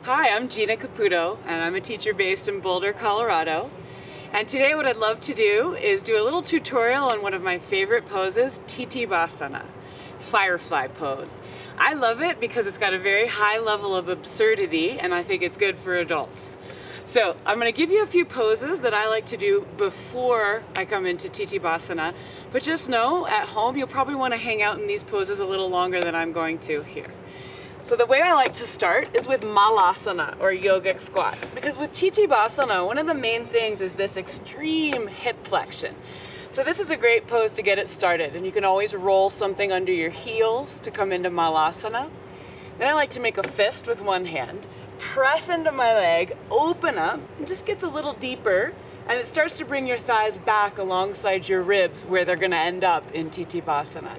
Hi, I'm Gina Caputo, and I'm a teacher based in Boulder, Colorado. And today what I'd love to do is do a little tutorial on one of my favorite poses, Titibhasana, Firefly Pose. I love it because it's got a very high level of absurdity, and I think it's good for adults. So I'm going to give you a few poses that I like to do before I come into Titibhasana, but just know at home you'll probably want to hang out in these poses a little longer than I'm going to here. So the way I like to start is with Malasana, or yogic squat, because with Titibhasana, one of the main things is this extreme hip flexion. So this is a great pose to get it started, and you can always roll something under your heels to come into Malasana. Then I like to make a fist with one hand, press into my leg, open up, and just gets a little deeper, and it starts to bring your thighs back alongside your ribs where they're going to end up in Titibhasana.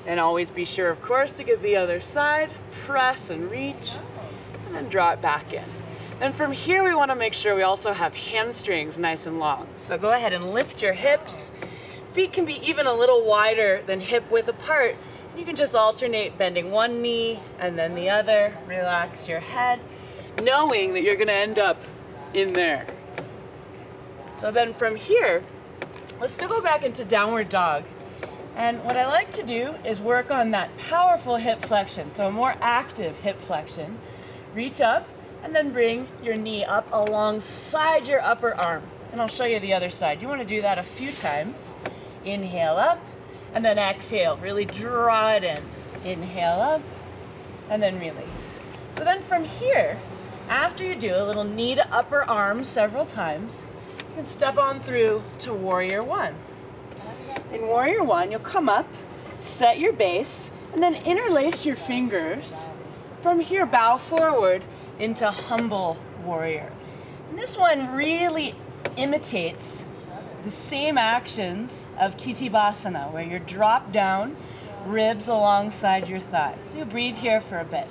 Then always be sure, of course, to get the other side, press and reach, and then draw it back in. Then from here we want to make sure we also have hamstrings nice and long. So go ahead and lift your hips. Feet can be even a little wider than hip width apart. You can just alternate bending one knee and then the other. Relax your head, knowing that you're going to end up in there. So then from here, let's still go back into downward dog. And what I like to do is work on that powerful hip flexion, so a more active hip flexion. Reach up and then bring your knee up alongside your upper arm. And I'll show you the other side. You want to do that a few times. Inhale up and then exhale. Really draw it in. Inhale up and then release. So then from here, after you do a little knee to upper arm several times, you can step on through to Warrior One. In Warrior One, you'll come up, set your base, and then interlace your fingers. From here, bow forward into Humble Warrior. And this one really imitates the same actions of Titibhasana, where you're drop down, ribs alongside your thighs. So you breathe here for a bit.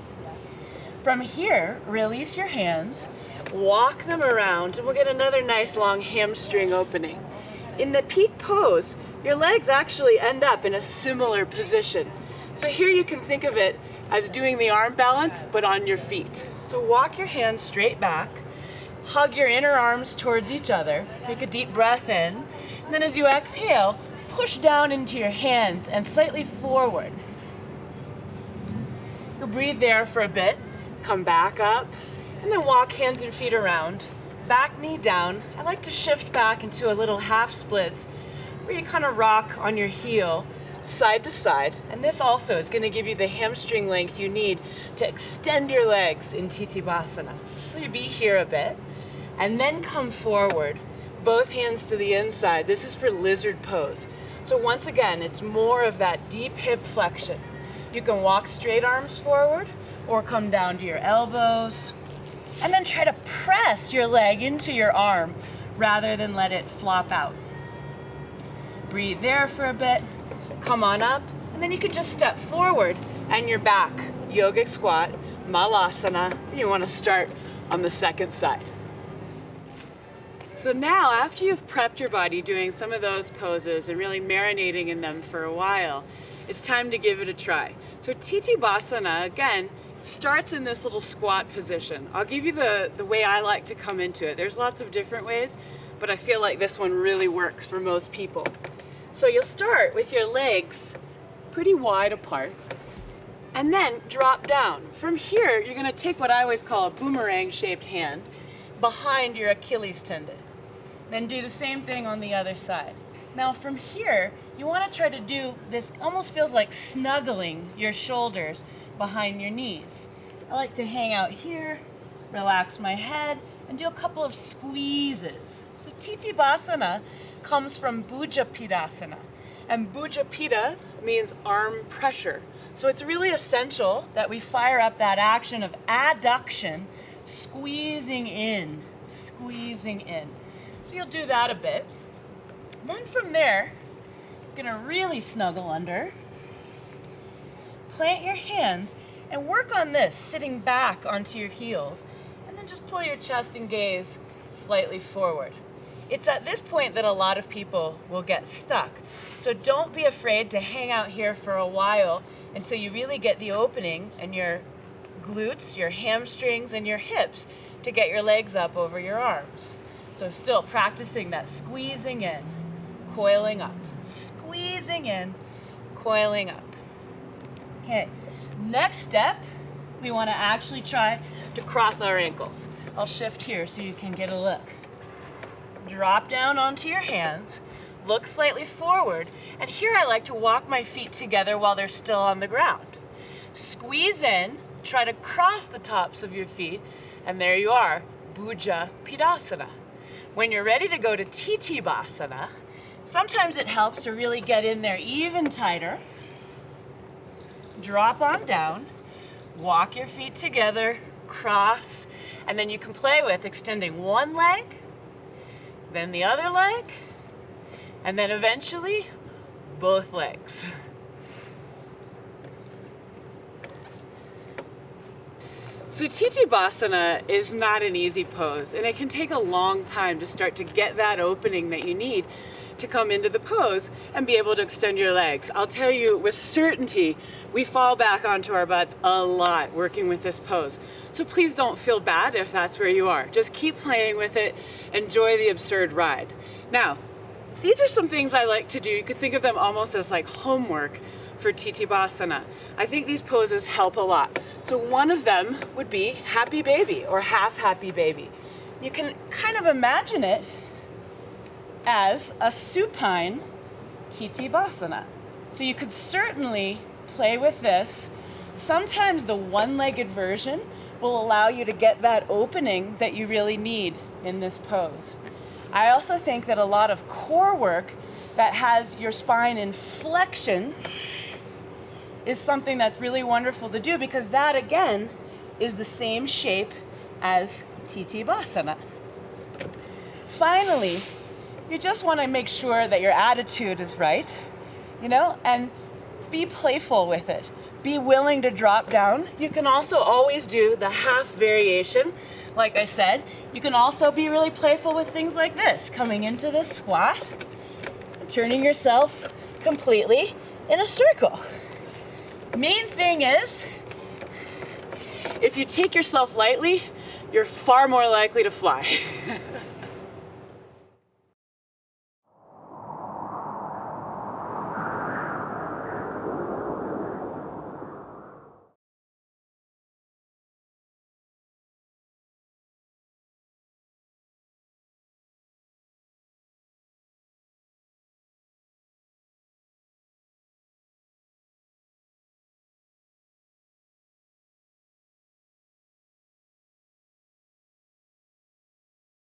From here, release your hands, walk them around, and we'll get another nice long hamstring opening. In the peak pose, your legs actually end up in a similar position. So here you can think of it as doing the arm balance, but on your feet. So walk your hands straight back, hug your inner arms towards each other, take a deep breath in, and then as you exhale, push down into your hands and slightly forward. You'll breathe there for a bit, come back up, and then walk hands and feet around. Back knee down. I like to shift back into a little half splits where you kind of rock on your heel side to side. And this also is going to give you the hamstring length you need to extend your legs in Titibhasana. So you be here a bit and then come forward, both hands to the inside. This is for lizard pose. So once again, it's more of that deep hip flexion. You can walk straight arms forward or come down to your elbows. And then try to press your leg into your arm rather than let it flop out. Breathe there for a bit, come on up, and then you can just step forward and you're back. Yogic squat, Malasana, and you want to start on the second side. So now, after you've prepped your body doing some of those poses and really marinating in them for a while, it's time to give it a try. So Titibhasana, again, starts in this little squat position. I'll give you the way I like to come into it. There's lots of different ways, but I feel like this one really works for most people. So you'll start with your legs pretty wide apart and then drop down. From here, you're going to take what I always call a boomerang shaped hand behind your Achilles tendon. Then do the same thing on the other side. Now from here, you want to try to do this, almost feels like snuggling your shoulders behind your knees. I like to hang out here, relax my head, and do a couple of squeezes. So Titibhasana comes from Bhujapidasana, and Bhujapida means arm pressure. So it's really essential that we fire up that action of adduction, squeezing in, squeezing in. So you'll do that a bit. Then from there, you're gonna really snuggle under. Plant your hands and work on this, sitting back onto your heels, and then just pull your chest and gaze slightly forward. It's at this point that a lot of people will get stuck. So don't be afraid to hang out here for a while until you really get the opening and you're glutes, your hamstrings, and your hips to get your legs up over your arms. So still practicing that squeezing in, coiling up, squeezing in, coiling up. Okay, next step, we want to actually try to cross our ankles. I'll shift here so you can get a look. Drop down onto your hands, look slightly forward, and here I like to walk my feet together while they're still on the ground. Squeeze in, try to cross the tops of your feet, and there you are, Bhuja Pidasana. When you're ready to go to Titibhasana, sometimes it helps to really get in there even tighter. Drop on down, walk your feet together, cross, and then you can play with extending one leg, then the other leg, and then eventually both legs. So Titibhasana is not an easy pose, and it can take a long time to start to get that opening that you need to come into the pose and be able to extend your legs. I'll tell you with certainty, we fall back onto our butts a lot working with this pose. So please don't feel bad if that's where you are. Just keep playing with it, enjoy the absurd ride. Now, these are some things I like to do. You could think of them almost as like homework for Titibhasana. I think these poses help a lot. So one of them would be happy baby or half happy baby. You can kind of imagine it as a supine Titibhasana. So you could certainly play with this. Sometimes the one-legged version will allow you to get that opening that you really need in this pose. I also think that a lot of core work that has your spine in flexion is something that's really wonderful to do, because that again is the same shape as Titibhasana. Finally, you just want to make sure that your attitude is right, and be playful with it. Be willing to drop down. You can also always do the half variation. Like I said, you can also be really playful with things like this, coming into this squat, turning yourself completely in a circle. Main thing is, if you take yourself lightly, you're far more likely to fly.